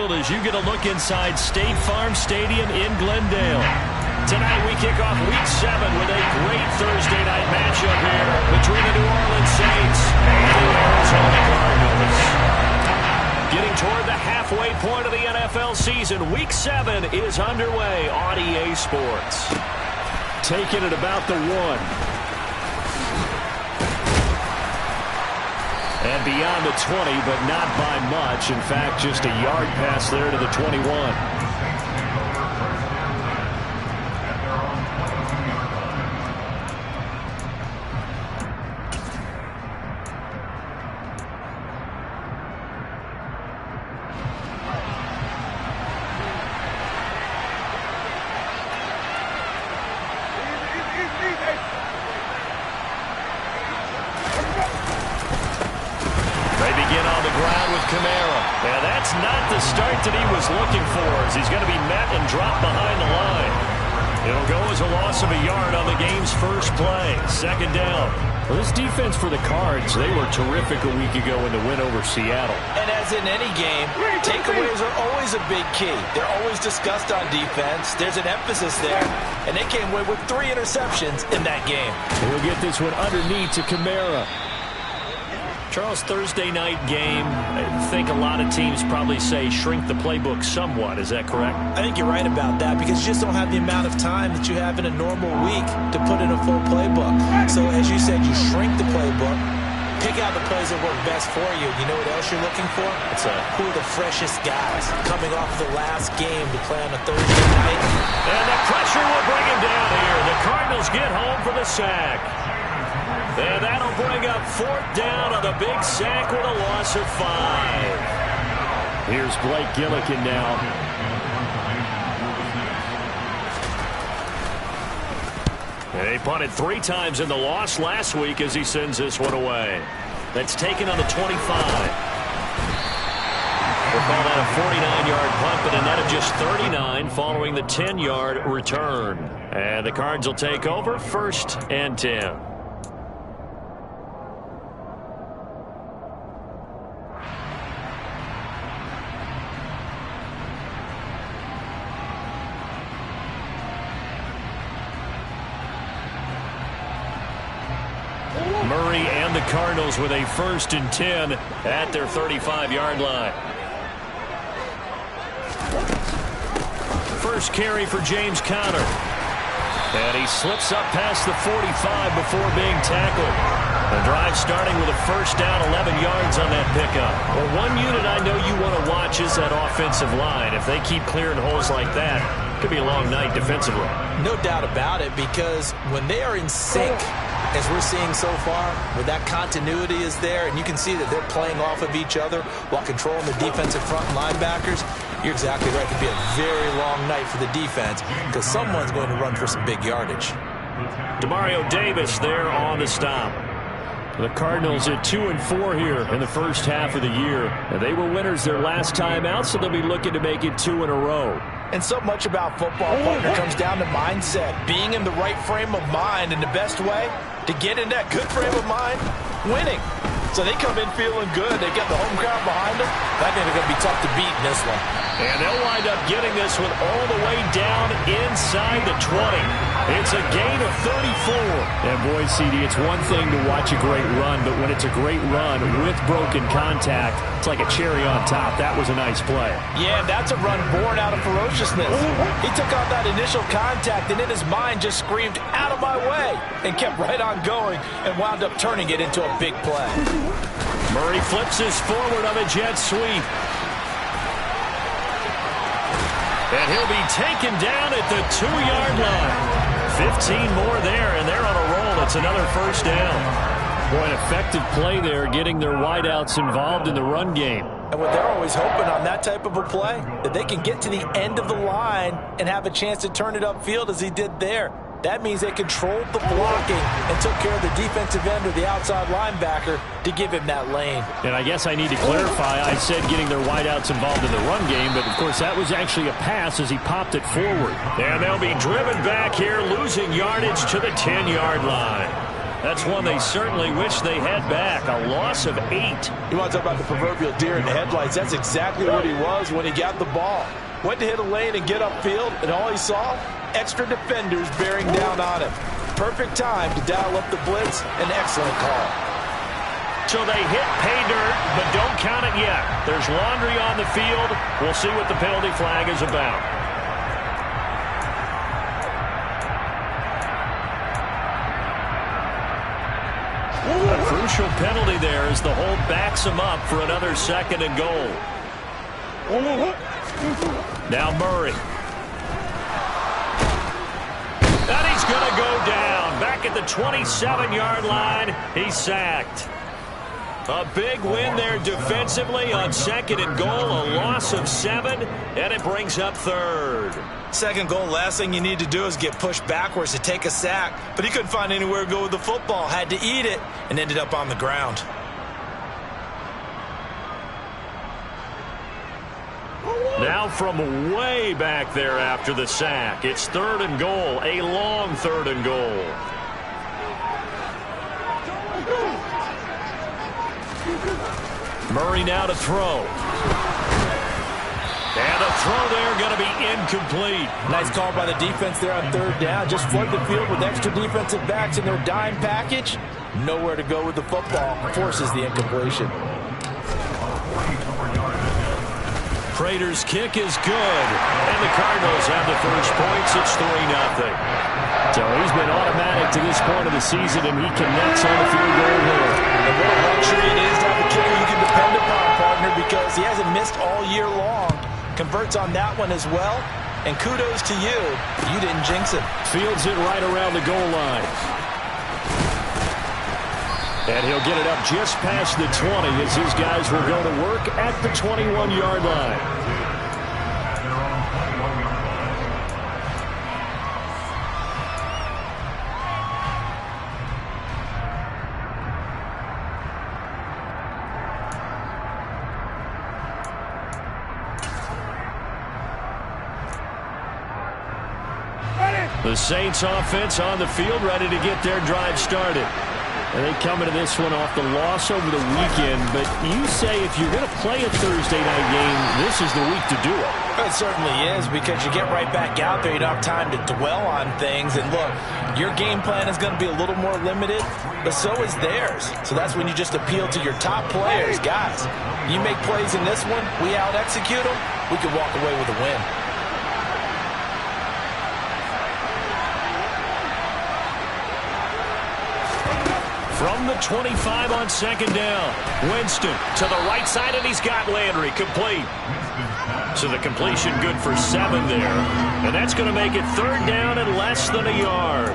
field as you get a look inside State Farm Stadium in Glendale. Tonight we kick off Week 7 with a great Thursday night matchup here between the New Orleans Saints and the Arizona Cardinals. Getting toward the halfway point of the NFL season, Week 7 is underway on EA Sports. Taking it about the 1. And beyond the 20, but not by much. In fact, just a yard pass there to the 21. And that's not the start that he was looking for, as he's going to be met and dropped behind the line. It'll go as a loss of a yard on the game's first play. Second down. Well, this defense for the Cards, they were terrific a week ago in the win over Seattle. And as in any game, takeaways are always a big key. They're always discussed on defense. There's an emphasis there. And they came away with 3 interceptions in that game. And he'll get this one underneath to Kamara. Charles, Thursday night game, I think a lot of teams probably say shrink the playbook somewhat. Is that correct? I think you're right about that because you just don't have the amount of time that you have in a normal week to put in a full playbook. So as you said, you shrink the playbook, pick out the plays that work best for you. You know what else you're looking for? Who are the freshest guys coming off the last game to play on a Thursday night? And the pressure will bring him down here. The Cardinals get home for the sack. And that'll bring up 4th down on the big sack with a loss of 5. Here's Blake Gillikin now. And he punted 3 times in the loss last week as he sends this one away. That's taken on the 25. We'll call that a 49-yard punt, but a net of just 39 following the 10-yard return. And the Cards will take over 1st and 10. Murray and the Cardinals with a 1st and 10 at their 35-yard line. First carry for James Conner. And he slips up past the 45 before being tackled. The drive starting with a 1st down, 11 yards on that pickup. Well, one unit I know you want to watch is that offensive line. If they keep clearing holes like that, it could be a long night defensively. No doubt about it, because when they are in sync, as we're seeing so far, where that continuity is there, and you can see that they're playing off of each other while controlling the defensive front linebackers, you're exactly right. It could be a very long night for the defense because someone's going to run for some big yardage. Demario Davis there on the stop. The Cardinals at 2-4 here in the first half of the year. And they were winners their last time out, so they'll be looking to make it 2 in a row. And so much about football, partner, comes down to mindset. Being in the right frame of mind, and the best way to get in that good frame of mind, winning. So they come in feeling good. They get the home crowd behind them. I think they're going to be tough to beat in this one. And they'll wind up getting this one all the way down inside the 20. It's a gain of 34. And boy, CD, it's one thing to watch a great run, but when it's a great run with broken contact, it's like a cherry on top. That was a nice play. Yeah, that's a run born out of ferociousness. He took out that initial contact, and in his mind just screamed, "Out of my way," and kept right on going and wound up turning it into a big play. Murray flips his forward on a jet sweep. And he'll be taken down at the 2-yard line. 15 more there, and they're on a roll. It's another 1st down. Boy, an effective play there, getting their wideouts involved in the run game. And what they're always hoping on that type of a play, that they can get to the end of the line and have a chance to turn it upfield as he did there. That means they controlled the blocking and took care of the defensive end or the outside linebacker to give him that lane. And I guess I need to clarify, I said getting their wideouts involved in the run game, but of course that was actually a pass as he popped it forward. And they'll be driven back here, losing yardage to the 10-yard line. That's one they certainly wish they had back. A loss of 8. You want to talk about the proverbial deer in the headlights? That's exactly what he was when he got the ball. Went to hit a lane and get upfield, and all he saw, extra defenders bearing down on him. Perfect time to dial up the blitz. An excellent call. So they hit pay dirt, but don't count it yet. There's laundry on the field. We'll see what the penalty flag is about. A crucial penalty there as the hold backs him up for another 2nd and goal. Now Murray. And he's going to go down. Back at the 27-yard line, he's sacked. A big win there defensively on 2nd and goal. A loss of 7, and it brings up 3rd. 2nd goal, last thing you need to do is get pushed backwards to take a sack. But he couldn't find anywhere to go with the football. Had to eat it and ended up on the ground. Now from way back there after the sack, it's 3rd and goal. A long 3rd and goal. Murray now to throw. And a throw there going to be incomplete. Nice call by the defense there on 3rd down. Just flood the field with extra defensive backs in their dime package. Nowhere to go with the football. Forces the incompletion. Prater's kick is good. And the Cardinals have the first points. It's 3-0. So he's been automatic to this point of the season, and he connects on the field goal there. And what a luxury it is to have a kicker you can depend upon, partner, because he hasn't missed all year long. Converts on that one as well. And kudos to you. You didn't jinx it. Fields it right around the goal line. And he'll get it up just past the 20 as his guys will go to work at the 21-yard line. The Saints offense on the field, ready to get their drive started. And they come into this one off the loss over the weekend. But you say if you're going to play a Thursday night game, this is the week to do it. It certainly is, because you get right back out there. You don't have time to dwell on things. And look, your game plan is going to be a little more limited, but so is theirs. So that's when you just appeal to your top players. Guys, you make plays in this one, we out-execute them, we could walk away with a win. From the 25 on 2nd down. Winston to the right side, and he's got Landry complete. So the completion good for 7 there. And that's going to make it 3rd down and less than a yard.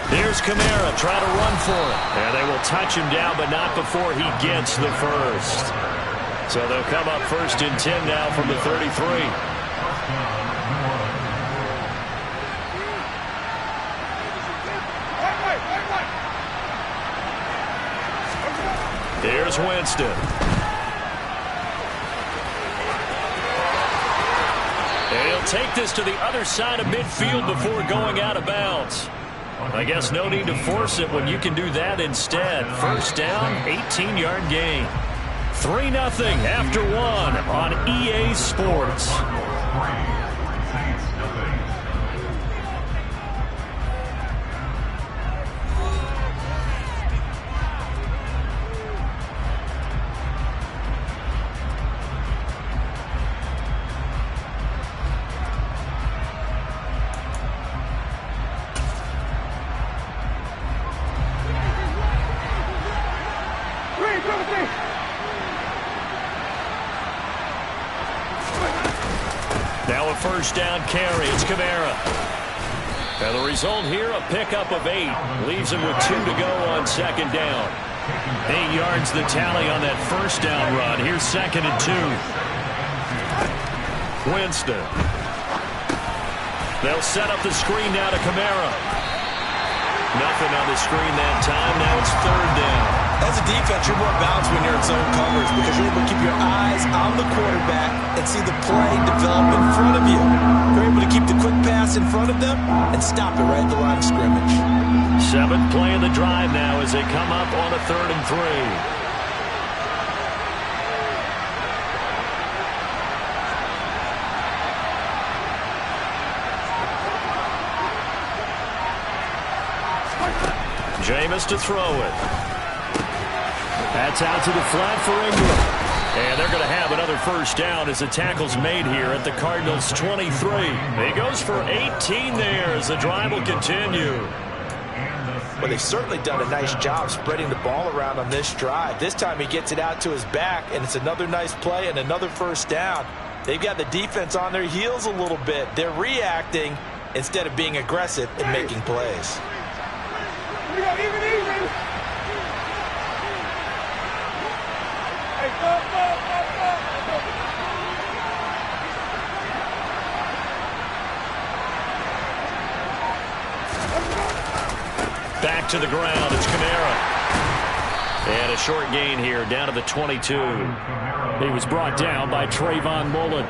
Here's Kamara trying to run for it. And they will touch him down, but not before he gets the first. So they'll come up 1st and 10 now from the 33. Here's Winston. And he'll take this to the other side of midfield before going out of bounds. I guess no need to force it when you can do that instead. 1st down, 18-yard gain. 3-0 after 1 on EA Sports. Now a 1st down carry. It's Kamara. And the result here, a pickup of 8. Leaves him with 2 to go on 2nd down. 8 yards the tally on that 1st down run. Here's 2nd and 2. Winston. They'll set up the screen now to Kamara. Nothing on the screen that time. Now it's 3rd down. As a defense, you're more balanced when you're in zone coverage because you're able to keep your eyes on the quarterback and see the play develop in front of you. You're able to keep the quick pass in front of them and stop it right at the line of scrimmage. Seventh play of the drive now as they come up on a 3rd and 3. Jameis to throw it. That's out to the flat for Ingram. And they're going to have another first down as the tackle's made here at the Cardinals' 23. He goes for 18 there as the drive will continue. Well, they've certainly done a nice job spreading the ball around on this drive. This time he gets it out to his back, and it's another nice play and another first down. They've got the defense on their heels a little bit. They're reacting instead of being aggressive and making plays. Back to the ground, it's Kamara. And a short gain here, down to the 22. He was brought down by Trayvon Mullen.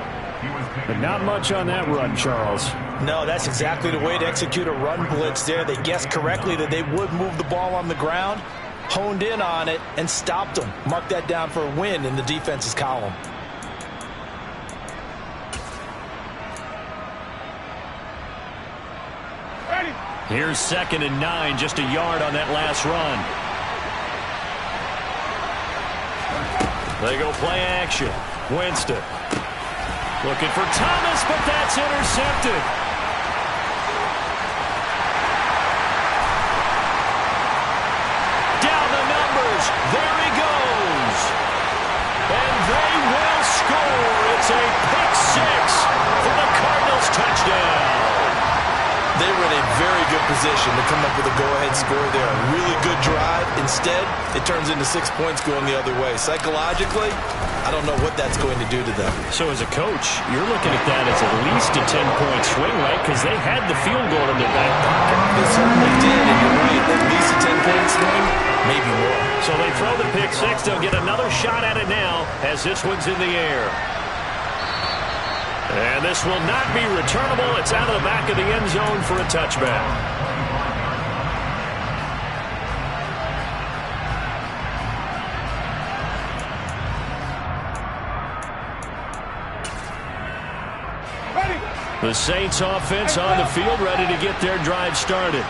But not much on that run, Charles. No, that's exactly the way to execute a run blitz there. They guessed correctly that they would move the ball on the ground, honed in on it, and stopped them. Mark that down for a win in the defense's column. Here's 2nd and 9, just a yard on that last run. They go play action. Winston. Looking for Thomas, but that's intercepted. Down the numbers. There he goes. And they will score. It's a pick 6 for the Cardinals touchdown. They were in a very good position to come up with a go-ahead score there. A really good drive. Instead, it turns into 6 points going the other way. Psychologically, I don't know what that's going to do to them. So as a coach, you're looking at that as at least a 10-point swing, right? Because they had the field goal in their back pocket. They certainly did, and you're right. At least a 10-point swing, maybe more. So they throw the pick 6. They'll get another shot at it now as this one's in the air. And this will not be returnable. It's out of the back of the end zone for a touchback. The Saints offense on the field, ready to get their drive started.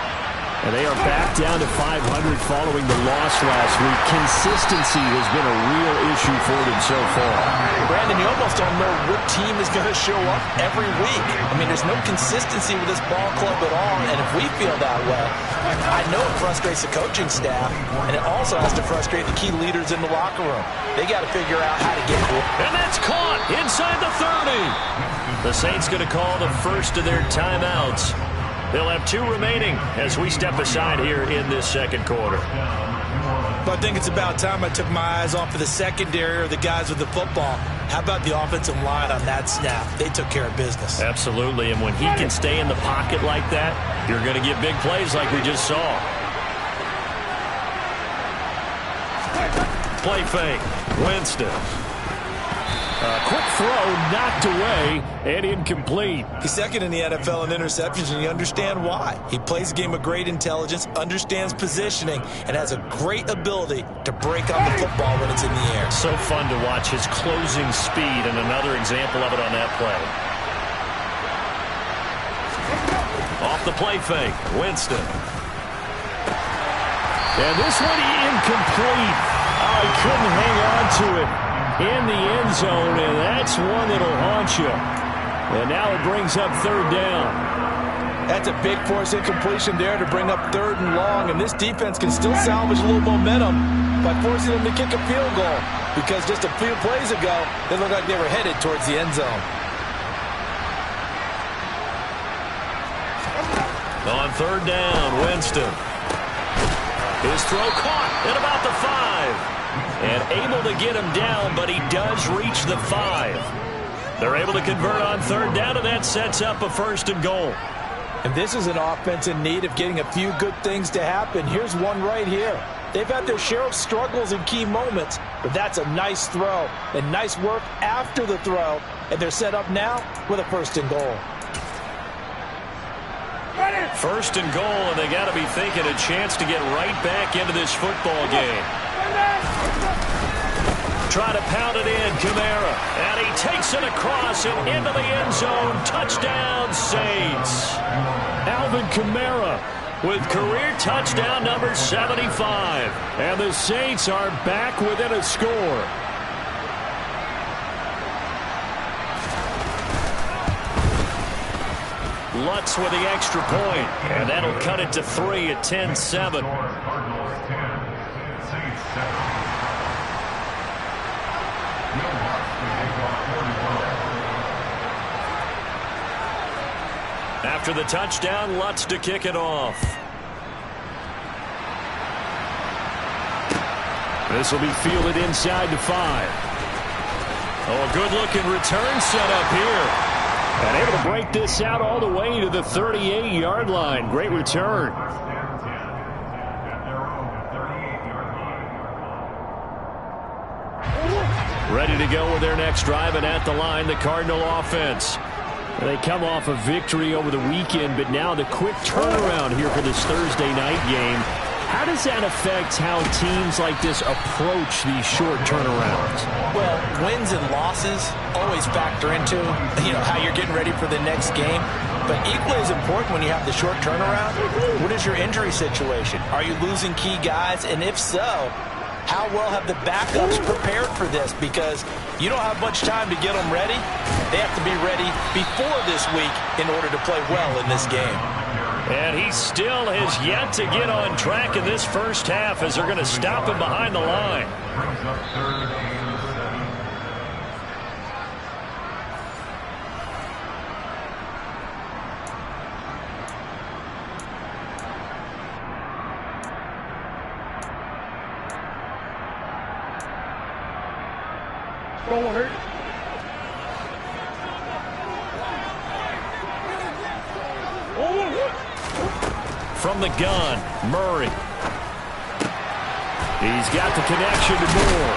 And they are back down to 500 following the loss last week. Consistency has been a real issue for them so far. Brandon, you almost don't know what team is going to show up every week. I mean, there's no consistency with this ball club at all, and if we feel that way, I know it frustrates the coaching staff, and it also has to frustrate the key leaders in the locker room. They got to figure out how to get it. And that's caught inside the 30. The Saints going to call the first of their timeouts. They'll have 2 remaining as we step aside here in this second quarter. But I think it's about time I took my eyes off of the secondary or the guys with the football. How about the offensive line on that snap? They took care of business. Absolutely, and when he can stay in the pocket like that, you're going to get big plays like we just saw. Play fake. Winston. A quick throw knocked away and incomplete. He's second in the NFL in interceptions, and you understand why. He plays a game of great intelligence, understands positioning, and has a great ability to break on the football when it's in the air. So fun to watch his closing speed, and another example of it on that play. Off the play fake, Winston. And this one incomplete. Oh, he couldn't hang on to it in the end zone, and that's one that'll haunt you. And now it brings up 3rd down. That's a big force incompletion there to bring up 3rd and long, and this defense can still salvage a little momentum by forcing them to kick a field goal, because just a few plays ago, they looked like they were headed towards the end zone. On 3rd down, Winston. His throw caught at about the 5. And able to get him down, but he does reach the 5. They're able to convert on 3rd down, and that sets up a 1st and goal. And this is an offense in need of getting a few good things to happen. Here's one right here. They've had their share of struggles in key moments, but that's a nice throw and nice work after the throw, and they're set up now with a 1st and goal. 1st and goal, and they got to be thinking a chance to get right back into this football game. Try to pound it in, Kamara, and he takes it across and into the end zone. Touchdown, Saints. Alvin Kamara with career touchdown number 75. And the Saints are back within a score. Lutz with the extra point, and that'll cut it to 3 at 10-7. After the touchdown, Lutz to kick it off. This will be fielded inside the 5. Oh, a good-looking return set up here. And able to break this out all the way to the 38-yard line. Great return. Ready to go with their next drive, and at the line, the Cardinal offense. They come off a victory over the weekend, but now the quick turnaround here for this Thursday night game. How does that affect how teams like this approach these short turnarounds? Well, wins and losses always factor into, how you're getting ready for the next game. But equally as important when you have the short turnaround, what is your injury situation? Are you losing key guys? And if so, how well have the backups prepared for this? Because you don't have much time to get them ready. They have to be ready before this week in order to play well in this game. And he still has yet to get on track in this first half as they're going to stop him behind the line. From the gun, Murray. He's got the connection to Moore.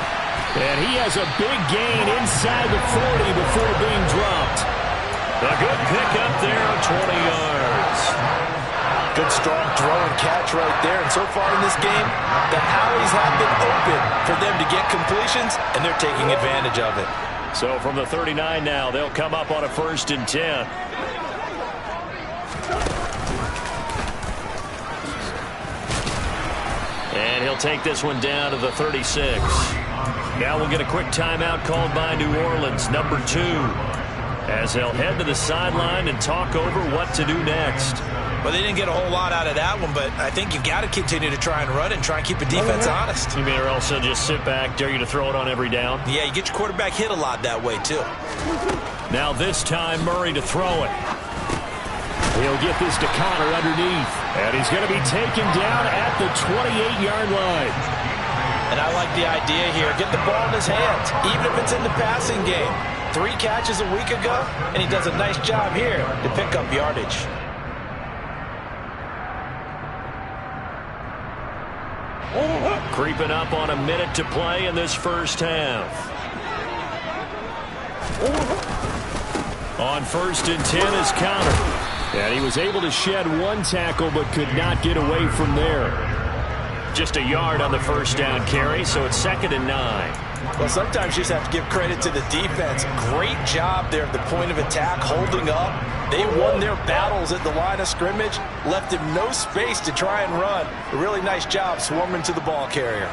And he has a big gain inside the 40 before being dropped. A good pickup there of 20 yards. Good strong throw and catch right there. And so far in this game, the alleys have been open for them to get completions, and they're taking advantage of it. So from the 39 now, they'll come up on a 1st and 10. And he'll take this one down to the 36. Now we'll get a quick timeout called by New Orleans, number 2, as they'll head to the sideline and talk over what to do next. Well, they didn't get a whole lot out of that one, but I think you've got to continue to try and run and try and keep the defense honest. You mean, or else they'll just sit back, dare you to throw it on every down? Yeah, you get your quarterback hit a lot that way, too. Now this time, Murray to throw it. He'll get this to Connor underneath. And he's going to be taken down at the 28-yard line. And I like the idea here. Get the ball in his hands, even if it's in the passing game. 3 catches a week ago, and he does a nice job here to pick up yardage. Creeping up on a minute to play in this first half. On 1st and 10 is Connor. And he was able to shed 1 tackle but could not get away from there. Just a yard on the first down carry, so it's 2nd and 9. Well, sometimes you just have to give credit to the defense. Great job there at the point of attack, holding up. They won their battles at the line of scrimmage, left him no space to try and run. A really nice job swarming to the ball carrier.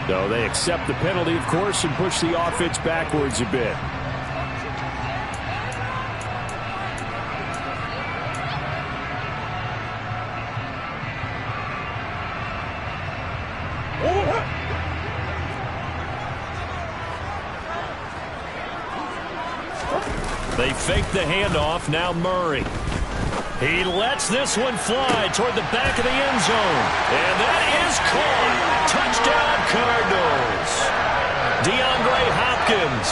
So they accept the penalty, of course, and push the offense backwards a bit. They fake the handoff. Now Murray. He lets this one fly toward the back of the end zone. And that is caught. Touchdown, Cardinals. DeAndre Hopkins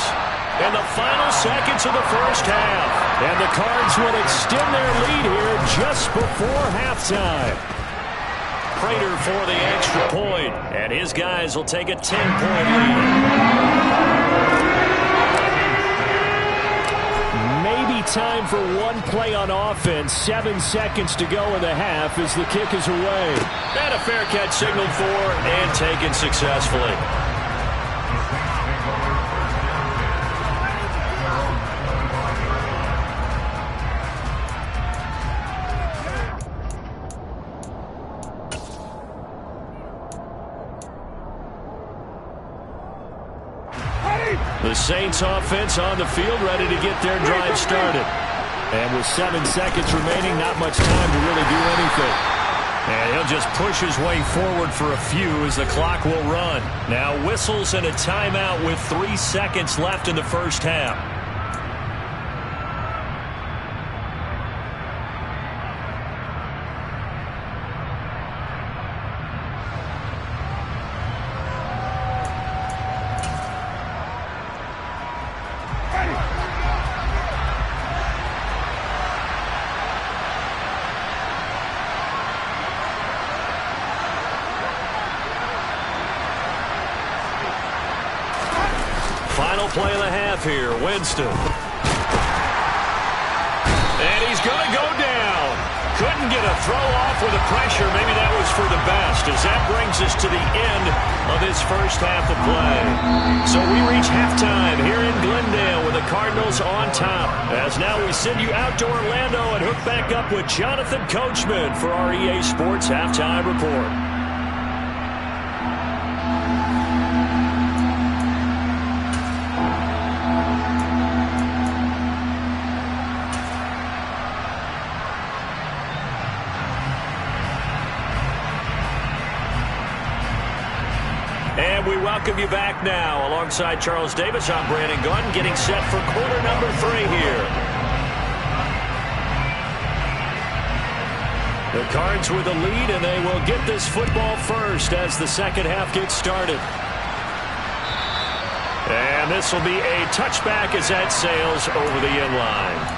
in the final seconds of the first half. And the Cards will extend their lead here just before halftime. Prater for the extra point, and his guys will take a 10-point lead. Maybe time for one play on offense. 7 seconds to go in the half as the kick is away. And a fair catch signaled for and taken successfully. The Saints offense on the field, ready to get their drive started. And with 7 seconds remaining, not much time to really do anything. And he'll just push his way forward for a few as the clock will run. Now whistles and a timeout with 3 seconds left in the first half. Final play of the half here, Winston. And he's going to go down. Couldn't get a throw off with the pressure. Maybe that was for the best, as that brings us to the end of this first half of play. So we reach halftime here in Glendale with the Cardinals on top. As now we send you out to Orlando and hook back up with Jonathan Coachman for our EA Sports Halftime Report. And we welcome you back now. Alongside Charles Davis, I'm Brandon Gunn, getting set for quarter number 3 here. The Cards with the lead, and they will get this football first as the second half gets started. And this will be a touchback as that sails over the end line.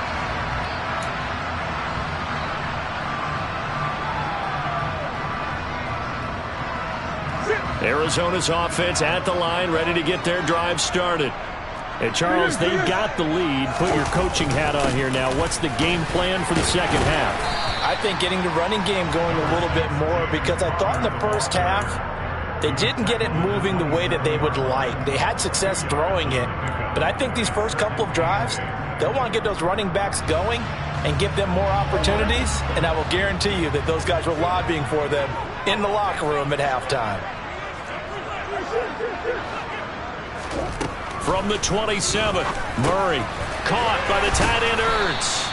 Arizona's offense at the line, ready to get their drive started. And Charles, they got the lead. Put your coaching hat on here now. What's the game plan for the second half? I think getting the running game going a little bit more, because I thought in the first half they didn't get it moving the way that they would like. They had success throwing it, but I think these first couple of drives, they'll want to get those running backs going and give them more opportunities, and I will guarantee you that those guys were lobbying for them in the locker room at halftime. From the 27, Murray caught by the tight end Ertz.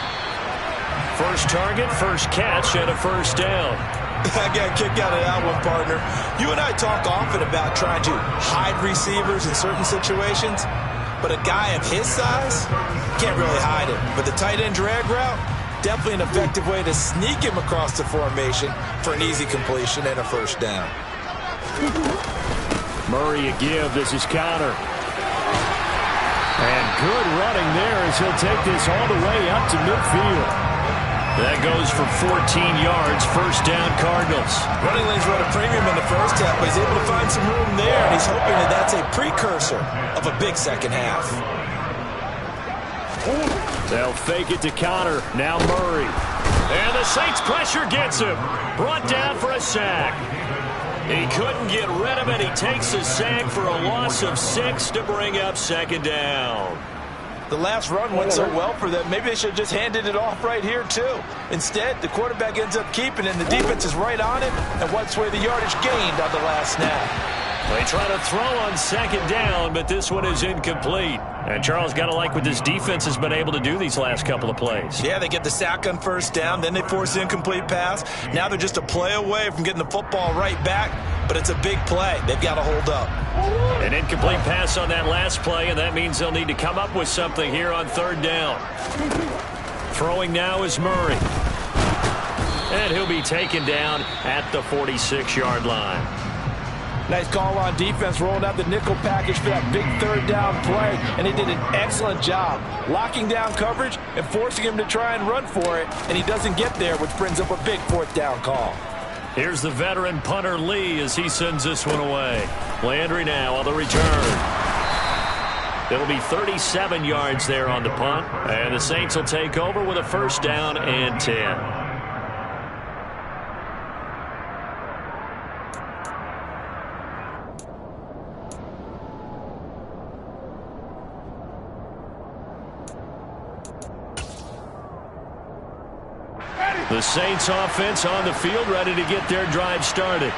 First target, first catch, and a first down. I got a kick out of that one, partner. You and I talk often about trying to hide receivers in certain situations, but a guy of his size can't really hide it. But the tight end drag route, definitely an effective way to sneak him across the formation for an easy completion and a first down. Murray a give. This is counter. And good running there as he'll take this all the way up to midfield. That goes for 14 yards. First down, Cardinals. Running lanes run a premium in the first half, but he's able to find some room there, and he's hoping that that's a precursor of a big second half. They'll fake it to counter. Now Murray. And the Saints pressure gets him. Brought down for a sack. He couldn't get rid of it. He takes a sack for a loss of 6 to bring up second down. The last run went so well for them, maybe they should have just handed it off right here, too. Instead, the quarterback ends up keeping it, and the defense is right on it and wipes away the yardage gained on the last snap. They try to throw on second down, but this one is incomplete. And Charles, got to like what this defense has been able to do these last couple of plays. Yeah, they get the sack on first down, then they force the incomplete pass. Now they're just a play away from getting the football right back, but it's a big play. They've got to hold up. An incomplete pass on that last play, and that means they'll need to come up with something here on third down. Throwing now is Murray. And he'll be taken down at the 46-yard line. Nice call on defense, rolling out the nickel package for that big third down play, and they did an excellent job locking down coverage and forcing him to try and run for it, and he doesn't get there, which brings up a big fourth down call. Here's the veteran punter Lee as he sends this one away. Landry now on the return. It'll be 37 yards there on the punt, and the Saints will take over with a first down and 10. The Saints offense on the field, ready to get their drive started.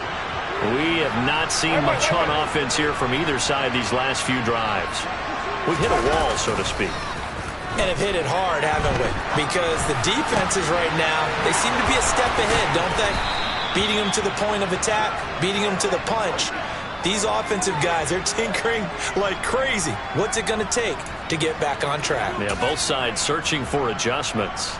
We have not seen much on offense here from either side these last few drives. We've hit a wall, so to speak. And have hit it hard, haven't we? Because the defenses right now, they seem to be a step ahead, don't they? Beating them to the point of attack, beating them to the punch. These offensive guys, they're tinkering like crazy. What's it going to take to get back on track? Yeah, both sides searching for adjustments.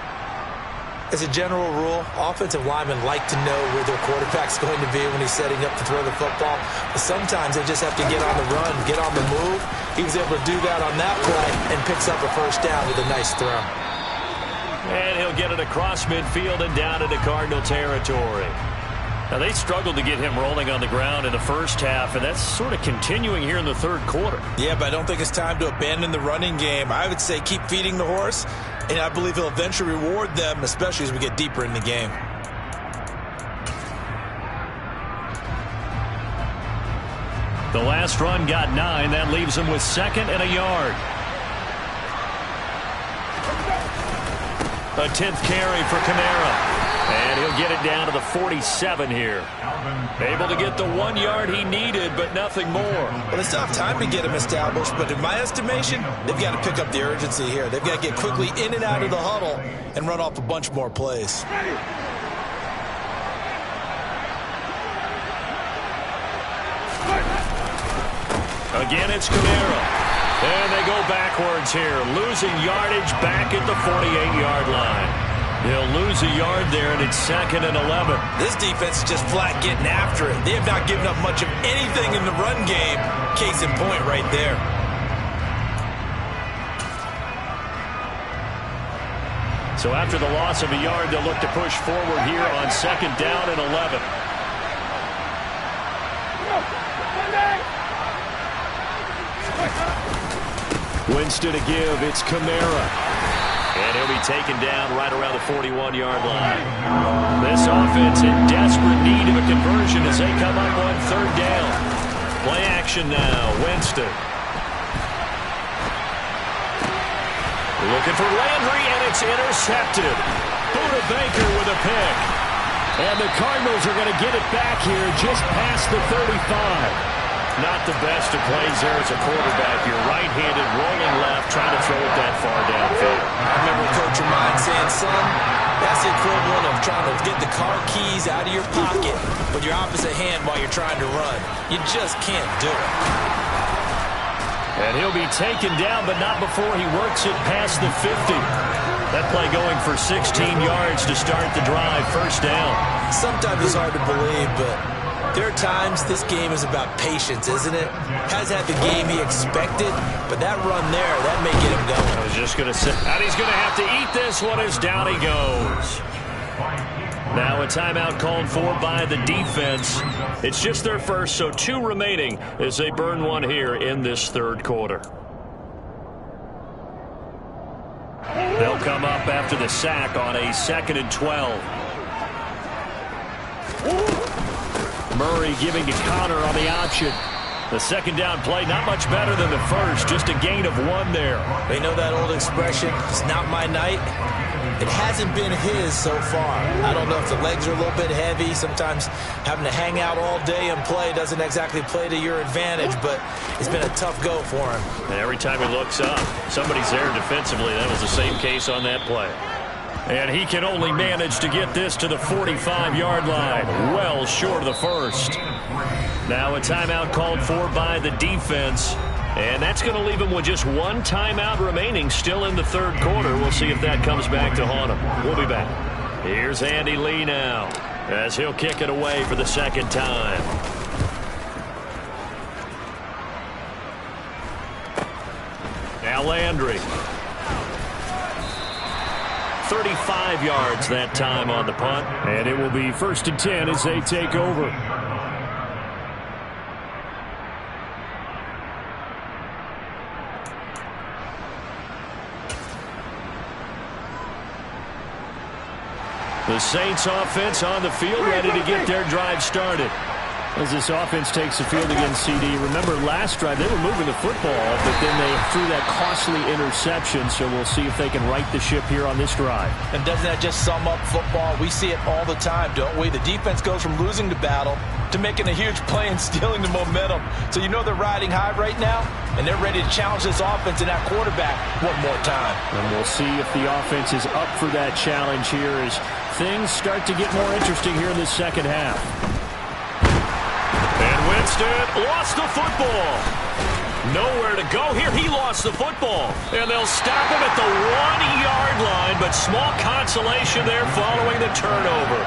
As a general rule, offensive linemen like to know where their quarterback's going to be when he's setting up to throw the football. But sometimes they just have to get on the run, get on the move. He was able to do that on that play and picks up a first down with a nice throw. And he'll get it across midfield and down into Cardinal territory. Now, they struggled to get him rolling on the ground in the first half, and that's sort of continuing here in the third quarter. Yeah, but I don't think it's time to abandon the running game. I would say keep feeding the horse, and I believe he'll eventually reward them, especially as we get deeper in the game. The last run got 9. That leaves him with second and a yard. A 10th carry for Kamara. And he'll get it down to the 47 here. Able to get the 1 yard he needed, but nothing more. Well, they still have time to get him established, but in my estimation, they've got to pick up the urgency here. They've got to get quickly in and out of the huddle and run off a bunch more plays. Again, it's Kamara. And they go backwards here, losing yardage back at the 48-yard line. They'll lose a yard there, and it's second and 11. This defense is just flat getting after it. They have not given up much of anything in the run game. Case in point right there. So after the loss of a yard, they'll look to push forward here on second down and 11. Winston to give. It's Kamara. And he'll be taken down right around the 41-yard line. This offense in desperate need of a conversion as they come up on third down. Play action now. Winston. Looking for Landry, and it's intercepted. Buda Baker with a pick. And the Cardinals are going to get it back here just past the 35. Not the best of plays there as a quarterback. You're right-handed, rolling left, trying to throw it that far downfield. I remember Coach of mine saying, son, that's the equivalent of trying to get the car keys out of your pocket with your opposite hand while you're trying to run. You just can't do it. And he'll be taken down, but not before he works it past the 50. That play going for 16 yards to start the drive, first down. Sometimes it's hard to believe, but there are times this game is about patience, isn't it? Has had the game he expected, but that run there, that may get him going. I was just going to say, and he's going to have to eat this one as down he goes. Now a timeout called for by the defense. It's just their first, so 2 remaining as they burn one here in this third quarter. They'll come up after the sack on a 2nd and 12. Murray giving to Connor on the option. The second down play, not much better than the first, just a gain of 1 there. They know that old expression, it's not my night. It hasn't been his so far. I don't know if the legs are a little bit heavy. Sometimes having to hang out all day and play doesn't exactly play to your advantage, but it's been a tough go for him. And every time he looks up, somebody's there defensively. That was the same case on that play. And he can only manage to get this to the 45-yard line, well short of the first. Now a timeout called for by the defense. And that's going to leave him with just one timeout remaining still in the third quarter. We'll see if that comes back to haunt him. We'll be back. Here's Andy Lee now as he'll kick it away for the second time. Now Landry. 35 yards that time on the punt. And it will be 1st and 10 as they take over. The Saints offense on the field, ready to get their drive started. As this offense takes the field against CD, remember last drive they were moving the football, but then they threw that costly interception, so we'll see if they can right the ship here on this drive. And doesn't that just sum up football? We see it all the time, don't we? The defense goes from losing the battle to making a huge play and stealing the momentum. So you know they're riding high right now, and they're ready to challenge this offense and that quarterback one more time. And we'll see if the offense is up for that challenge here as things start to get more interesting here in the second half. And Winston lost the football. Nowhere to go here. He lost the football. And they'll stop him at the 1-yard line, but small consolation there following the turnover.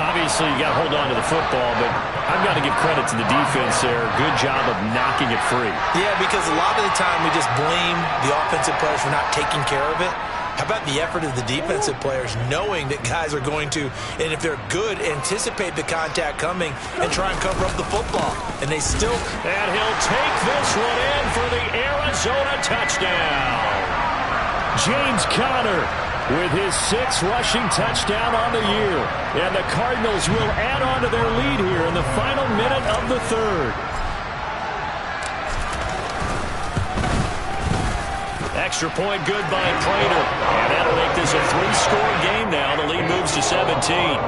Obviously, you got to hold on to the football, but I've got to give credit to the defense there. Good job of knocking it free. Yeah, because a lot of the time we just blame the offensive players for not taking care of it. How about the effort of the defensive players knowing that guys are going to, and if they're good, anticipate the contact coming and try and cover up the football. And they still... And he'll take this one in for the Arizona touchdown. James Conner with his 6th rushing touchdown on the year. And the Cardinals will add on to their lead here in the final minute of the third. Extra point good by Prater. And that'll make this a 3-score game now. The lead moves to 17.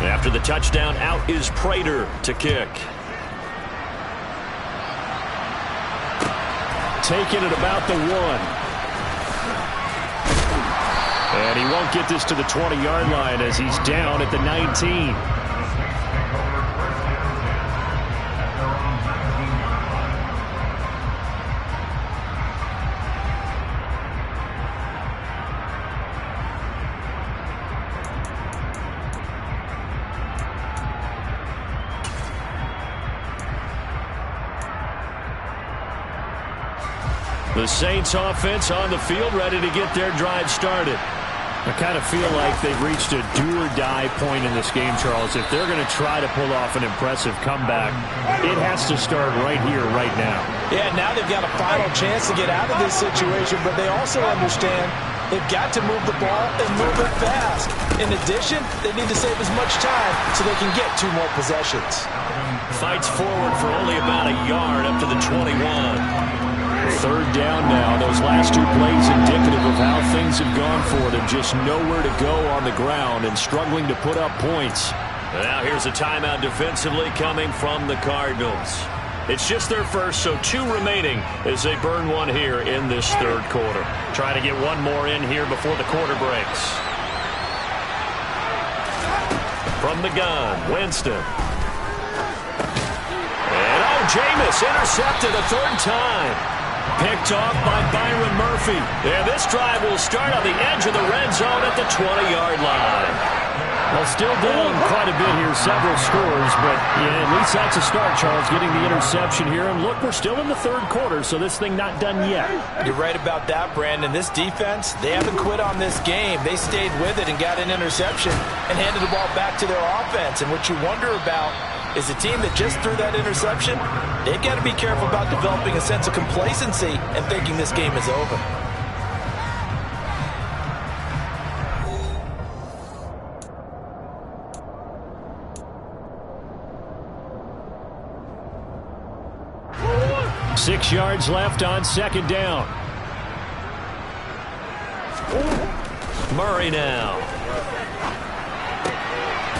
After the touchdown, out is Prater to kick. Taken at about the 1. And he won't get this to the 20-yard line as he's down at the 19. The Saints offense on the field ready to get their drive started. I kind of feel like they've reached a do-or-die point in this game, Charles. If they're going to try to pull off an impressive comeback, it has to start right here, right now. Yeah, now they've got a final chance to get out of this situation, but they also understand they've got to move the ball and move it fast. In addition, they need to save as much time so they can get 2 more possessions. Fights forward for only about a yard up to the 21. Third down now. Those last 2 plays indicative of how things have gone for them. Just nowhere to go on the ground and struggling to put up points. Now here's a timeout defensively coming from the Cardinals. It's just their first, so 2 remaining as they burn one here in this third quarter. Trying to get one more in here before the quarter breaks. From the gun, Winston. And Jameis intercepted a 3rd time. Picked off by Byron Murphy. And this drive will start on the edge of the red zone at the 20-yard line. Well, still down quite a bit here, several scores, but yeah, at least that's a start, Charles, getting the interception here. And look, we're still in the third quarter, so this thing not done yet. You're right about that, Brandon. This defense, they haven't quit on this game. They stayed with it and got an interception and handed the ball back to their offense. And what you wonder about is the team that just threw that interception. They've got to be careful about developing a sense of complacency and thinking this game is over. Six yards left on second down. Murray now.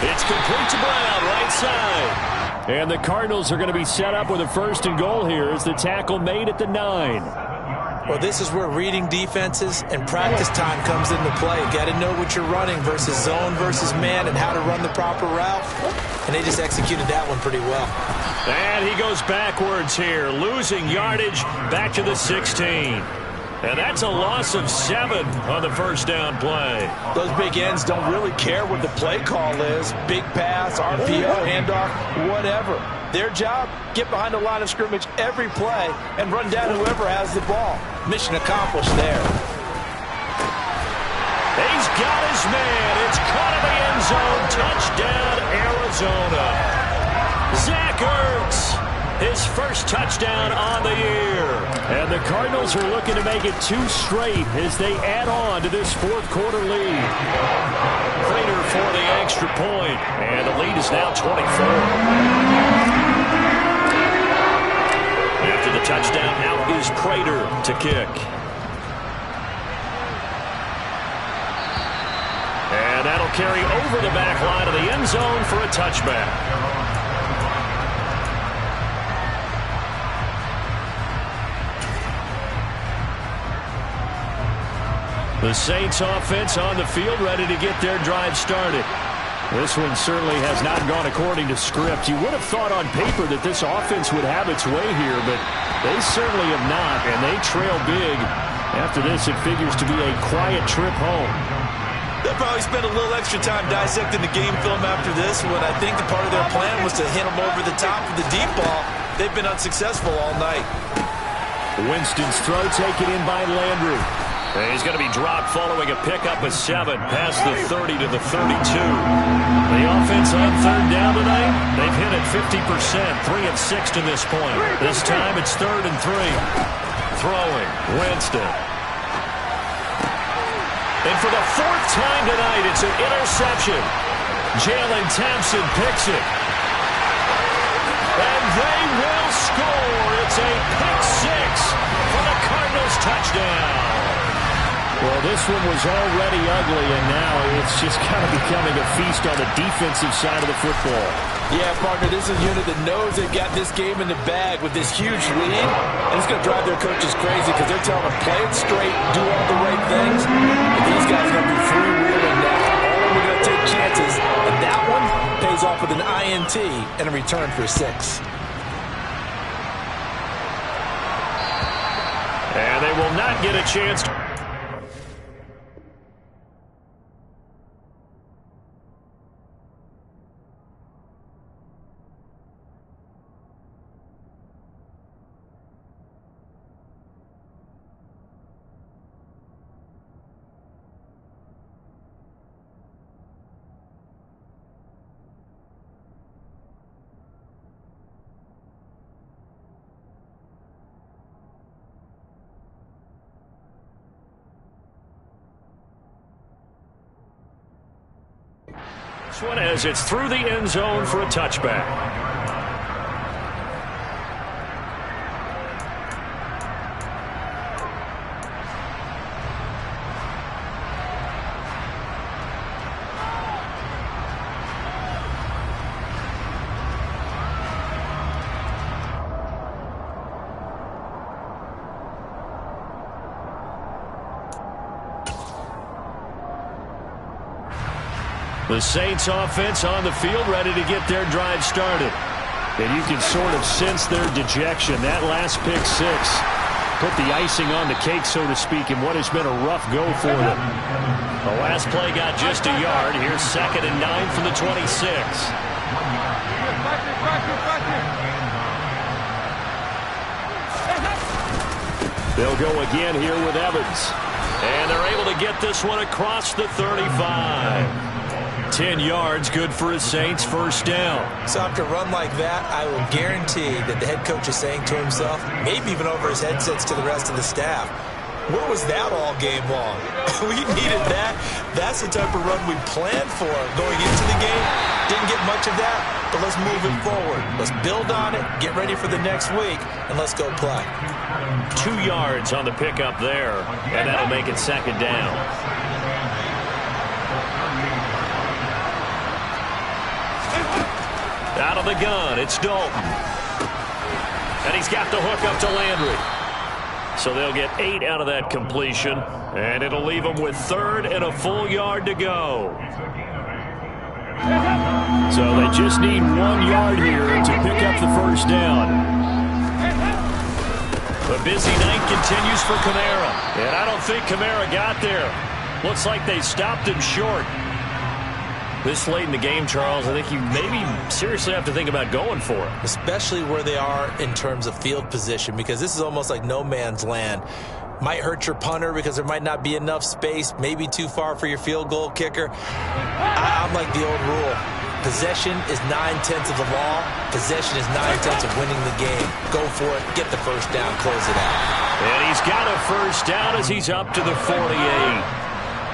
It's complete to Brown, right side. And the Cardinals are going to be set up with a first and goal here as the tackle made at the 9. Well, this is where reading defenses and practice time comes into play. Got to know what you're running versus zone versus man and how to run the proper route. And they just executed that one pretty well. And he goes backwards here, losing yardage back to the 16. And that's a loss of 7 on the first down play. Those big ends don't really care what the play call is. Big pass, RPO, handoff, whatever. Their job, get behind the line of scrimmage every play and run down whoever has the ball. Mission accomplished there. He's got his man. It's caught in the end zone. Touchdown, Arizona. Zach Ertz, his first touchdown on the year. And the Cardinals are looking to make it 2 straight as they add on to this fourth quarter lead. Prater for the extra point, and the lead is now 24. After the touchdown, out is Prater to kick. And that'll carry over the back line of the end zone for a touchback. The Saints offense on the field, ready to get their drive started. This one certainly has not gone according to script. You would have thought on paper that this offense would have its way here, but they certainly have not, and they trail big. After this, it figures to be a quiet trip home. They'll probably spend a little extra time dissecting the game film after this when I think the part of their plan was to hit them over the top with the deep ball. They've been unsuccessful all night. Winston's throw taken in by Landry. And he's going to be dropped following a pickup of 7 past the 30 to the 32. The offense on third down tonight, they've hit it 50%, 3 of 6 to this point. This time it's 3rd and 3. Throwing, Winston. And for the 4th time tonight, it's an interception. Jalen Thompson picks it. And they will score. It's a pick 6 for the Cardinals touchdown. Well, this one was already ugly, and now it's just kind of becoming a feast on the defensive side of the football. Yeah, partner, this is a unit that knows they've got this game in the bag with this huge lead, and it's going to drive their coaches crazy because they're telling them, play it straight, do all the right things, and these guys are going to be freewheeling now. All we're going to take chances, and that one pays off with an INT and a return for 6. And they will not get a chance to... This one as it's through the end zone for a touchback. The Saints offense on the field ready to get their drive started. And you can sort of sense their dejection. That last pick 6 put the icing on the cake, so to speak, in what has been a rough go for them. The last play got just a yard. Here's 2nd and 9 from the 26. They'll go again here with Evans. And they're able to get this one across the 35. 10 yards, good for his Saints first down. So after a run like that, I will guarantee that the head coach is saying to himself, maybe even over his headsets to the rest of the staff, where was that all game long? We needed that. That's the type of run we planned for going into the game. Didn't get much of that, but let's move it forward. Let's build on it, get ready for the next week, and let's go play. 2 yards on the pickup there, and that'll make it second down. Out of the gun, it's Dalton. And he's got the hook up to Landry. So they'll get 8 out of that completion, and it'll leave them with 3rd and a full yard to go. So they just need 1 yard here to pick up the first down. The busy night continues for Kamara, and I don't think Kamara got there. Looks like they stopped him short. This late in the game, Charles, I think you maybe seriously have to think about going for it. Especially where they are in terms of field position, because this is almost like no man's land. Might hurt your punter because there might not be enough space, maybe too far for your field goal kicker. I'm like the old rule. Possession is 9/10 of the law. Possession is 9/10 of winning the game. Go for it, get the first down, close it out. And he's got a first down as he's up to the 48.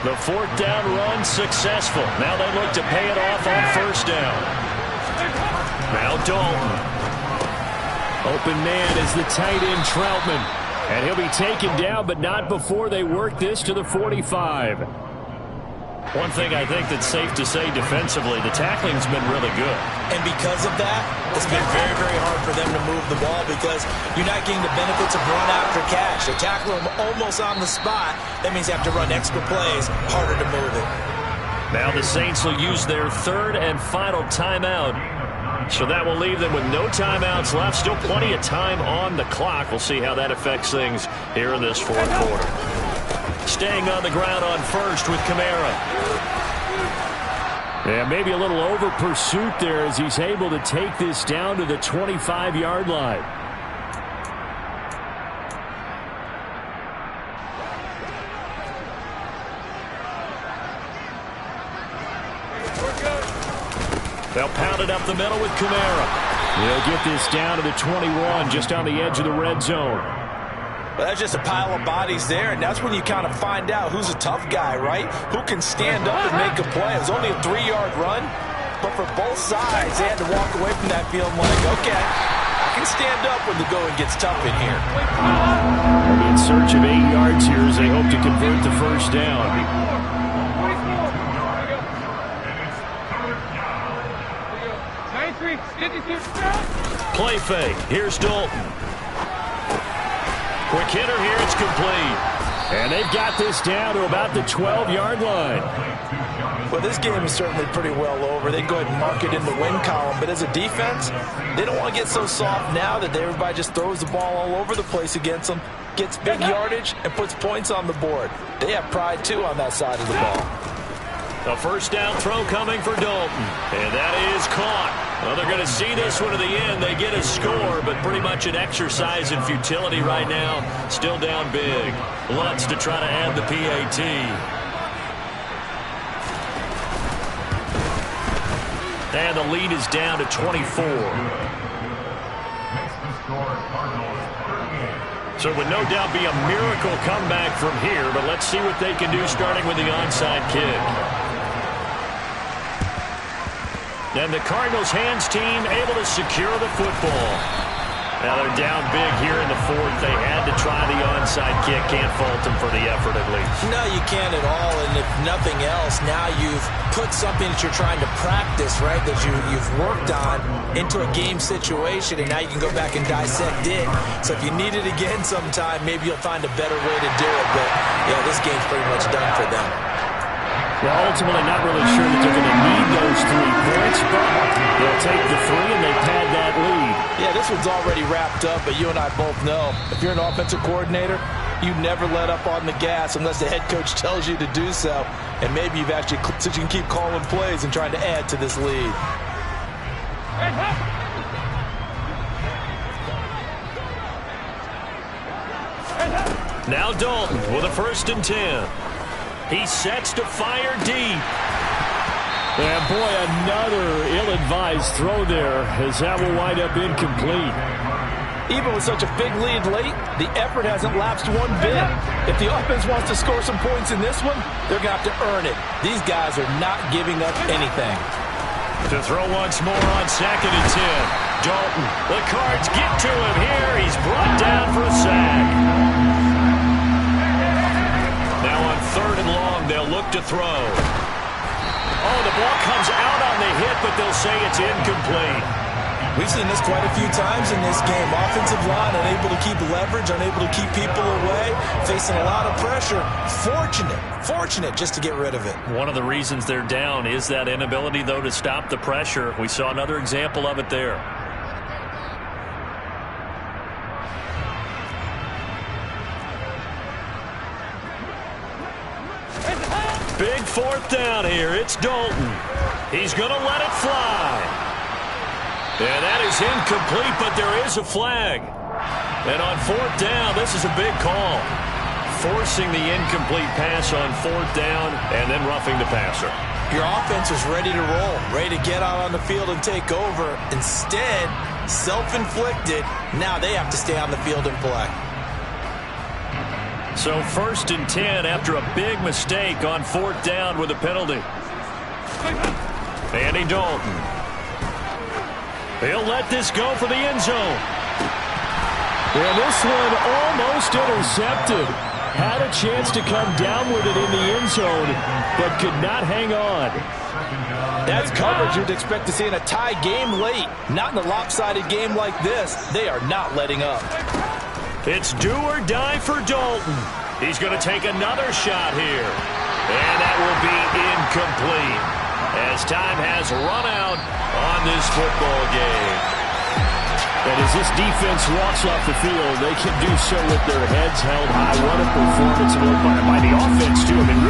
The 4th down run successful. Now they look to pay it off on first down. Now Dalton. Open man is the tight end Troutman. And he'll be taken down, but not before they work this to the 45. One thing I think that's safe to say defensively, the tackling's been really good. And because of that, it's been very, very hard for them to move the ball because you're not getting the benefits of run after catch. They tackle them almost on the spot. That means you have to run extra plays, harder to move it. Now the Saints will use their 3rd and final timeout. So that will leave them with no timeouts left. Still plenty of time on the clock. We'll see how that affects things here in this 4th quarter. Staying on the ground on first with Kamara. Yeah, maybe a little over pursuit there as he's able to take this down to the 25-yard line. They'll pound it up the middle with Kamara. They'll get this down to the 21, just on the edge of the red zone. Well, that's just a pile of bodies there, and that's when you kind of find out who's a tough guy, right? Who can stand up and make a play. It was only a 3-yard run, but for both sides, they had to walk away from that feeling like, okay, I can stand up when the going gets tough in here. In search of 8 yards here as they hope to convert the first down. Play fake. Here's Dalton. Quick hitter here. It's complete. And they've got this down to about the 12-yard line. Well, this game is certainly pretty well over. They can go ahead and mark it in the win column. But as a defense, they don't want to get so soft now that everybody just throws the ball all over the place against them, gets big yardage, and puts points on the board. They have pride, too, on that side of the ball. A first down throw coming for Dalton. And that is caught. Well, they're going to see this one to the end. They get a score, but pretty much an exercise in futility right now. Still down big. Lutz to try to add the PAT. And the lead is down to 24. So it would no doubt be a miracle comeback from here, but let's see what they can do starting with the onside kick. And the Cardinals hands team able to secure the football. Now they're down big here in the 4th. They had to try the onside kick. Can't fault them for the effort at least. No, you can't at all. And if nothing else, now you've put something that you're trying to practice, right, that you've worked on into a game situation, and now you can go back and dissect it. So if you need it again sometime, maybe you'll find a better way to do it. But, yeah, this game's pretty much done for them. Well, ultimately not really sure that they're going to need those 3 points, but they'll take the 3 and they pad that lead. Yeah, this one's already wrapped up, but you and I both know if you're an offensive coordinator, you never let up on the gas unless the head coach tells you to do so. And maybe you've actually, so you can keep calling plays and trying to add to this lead. Now Dalton with a 1st and 10. He sets to fire deep. And boy, another ill-advised throw there, as that will wind up incomplete. Even with such a big lead late, the effort hasn't lapsed one bit. If the offense wants to score some points in this one, they're going to have to earn it. These guys are not giving up anything. To throw once more on 2nd and 10. Dalton, the Cards get to him here. He's brought down for a sack. Now on 3rd and long, they'll look to throw. Oh, the ball comes out on the hit, but they'll say it's incomplete. We've seen this quite a few times in this game. Offensive line unable to keep leverage, unable to keep people away, facing a lot of pressure. Fortunate just to get rid of it. One of the reasons they're down is that inability, though, to stop the pressure. We saw another example of it there. Big 4th down here. It's Dalton. He's going to let it fly. And that is incomplete, but there is a flag. And on 4th down, this is a big call. Forcing the incomplete pass on 4th down and then roughing the passer. Your offense was ready to roll, ready to get out on the field and take over. Instead, self-inflicted. Now they have to stay on the field and play. So 1st and 10 after a big mistake on 4th down with a penalty. Andy Dalton. He'll let this go for the end zone. And this one almost intercepted. Had a chance to come down with it in the end zone, but could not hang on. That's coverage you'd expect to see in a tie game late. Not in a lopsided game like this. They are not letting up. It's do or die for Dalton. He's going to take another shot here. And that will be incomplete, as time has run out on this football game. And as this defense walks off the field, they can do so with their heads held high. What a performance by the offense, too. I mean,